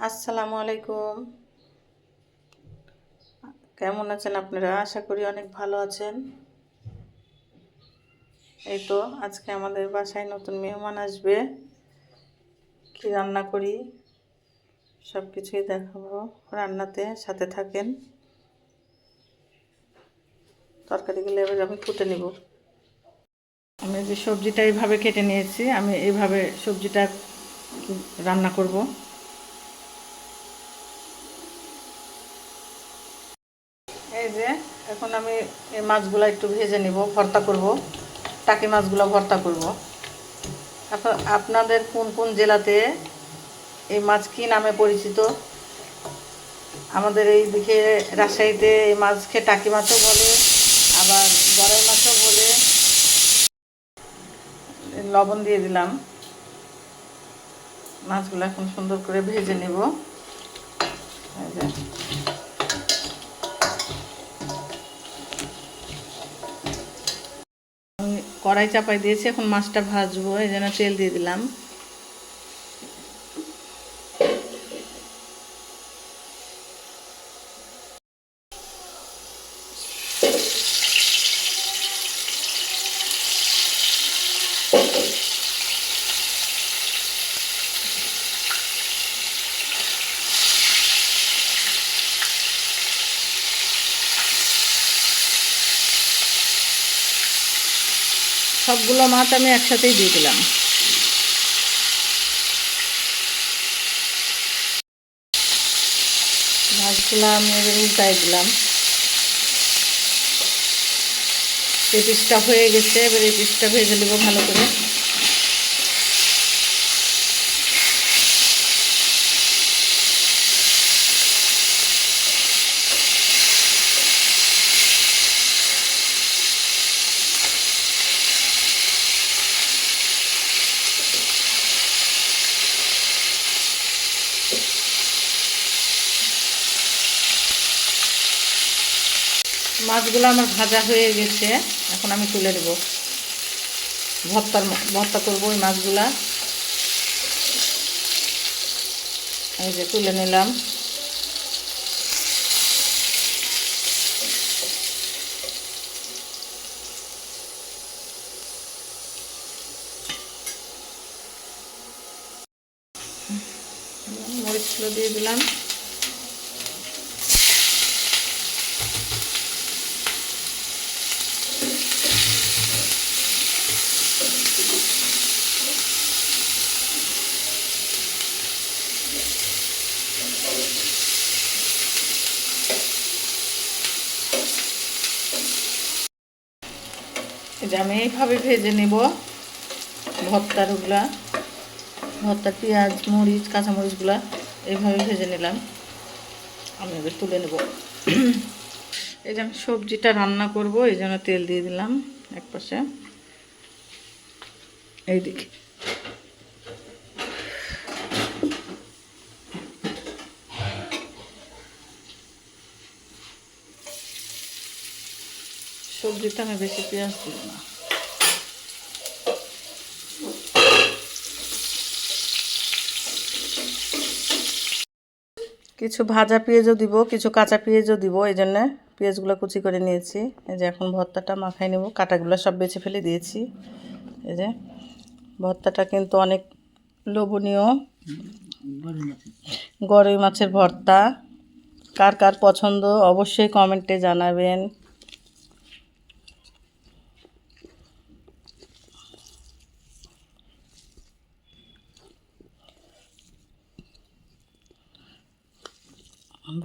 আসসালামু আলাইকুম। কেমন আছেন আপনারা? আশা করি অনেক ভালো আছেন। এই তো আজকে আমাদের বাসায় নতুন মেহমান আসবে। কি রান্না করি সব কিছুই দেখাবো রান্নাতে, সাথে থাকেন। তরকারিগুলো এবার আমি কুটে নিব। আমি যে সবজিটা এইভাবে কেটে নিয়েছি, আমি এইভাবে সবজিটা রান্না করব। এই যে এখন আমি এই মাছগুলো একটু ভেজে নিব, ভর্তা করব। টাকি মাছগুলো ভর্তা করব। আপনাদের কোন কোন জেলাতে এই মাছ কী নামে পরিচিত? আমাদের এই দিকে রাজশাহীতে এই মাছকে টাকি মাছও বলে, আবার গড়াই মাছও বলে। লবণ দিয়ে দিলাম। মাছগুলো এখন সুন্দর করে ভেজে নেব। আমি কড়াই চাপাই দিয়েছি, এখন মাছটা ভাজবো, এই জন্য তেল দিয়ে দিলাম। সবগুলো মাছ আমি একসাথেই দিয়ে দিলাম। মাছগুলো আমি এবার উল্টাই দিলাম। এই পিসটা হয়ে গেছে, এবার এই পিসটা ভেজে নেব ভালো করে। মাছগুলো আমার ভাজা হয়ে গেছে, এখন আমি তুলে নেব। ভর্তা করবো ওই মাছগুলা। এই যে তুলে নিলাম। মরিচগুলো দিয়ে দিলাম। এই যে আমি এইভাবে ভেজে নেব ভর্তারগুলা। ভর্তার পেঁয়াজ, মরিচ, কাঁচামরিচগুলা এইভাবে ভেজে নিলাম। আমি এবার তুলে নেব। এই যে আমি সবজিটা রান্না করব, এই জন্য তেল দিয়ে দিলাম এক পাশে। এইদিকে সবজিটা আমি বেশি পেঁয়াজ দিব না। কিছু ভাজা পেঁয়াজও দিব, কিছু কাঁচা পেঁয়াজও দিব, এই জন্যে পেঁয়াজগুলো কুচি করে নিয়েছি। এই যে এখন ভর্তাটা মাখাই নেব। কাঁটাগুলো সব বেছে ফেলে দিয়েছি। এই যে ভর্তাটা কিন্তু অনেক লোভনীয়। গরুই মাছের ভর্তা কার কার পছন্দ অবশ্যই কমেন্টে জানাবেন।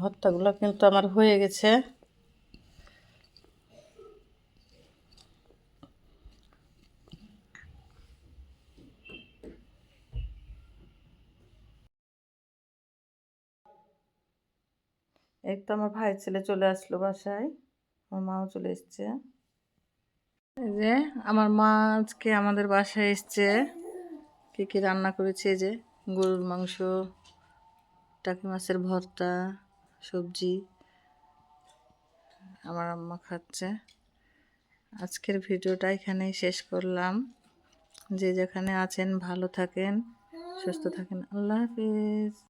ভর্তাগুলো কিন্তু আমার হয়ে গেছে। এই তো আমার ভাইয়ের ছেলে চলে আসলো বাসায়, আমার মাও চলে এসছে। এই যে আমার মা আজকে আমাদের বাসায় এসছে। কী কী রান্না করেছে, যে গরুর মাংস, টাকি মাছের ভর্তা, সবজি আমার আম্মা খাচ্ছে। আজকের ভিডিওটা এখানেই শেষ করলাম। যে যেখানে আছেন ভালো থাকেন, সুস্থ থাকেন। আল্লাহ হাফিজ।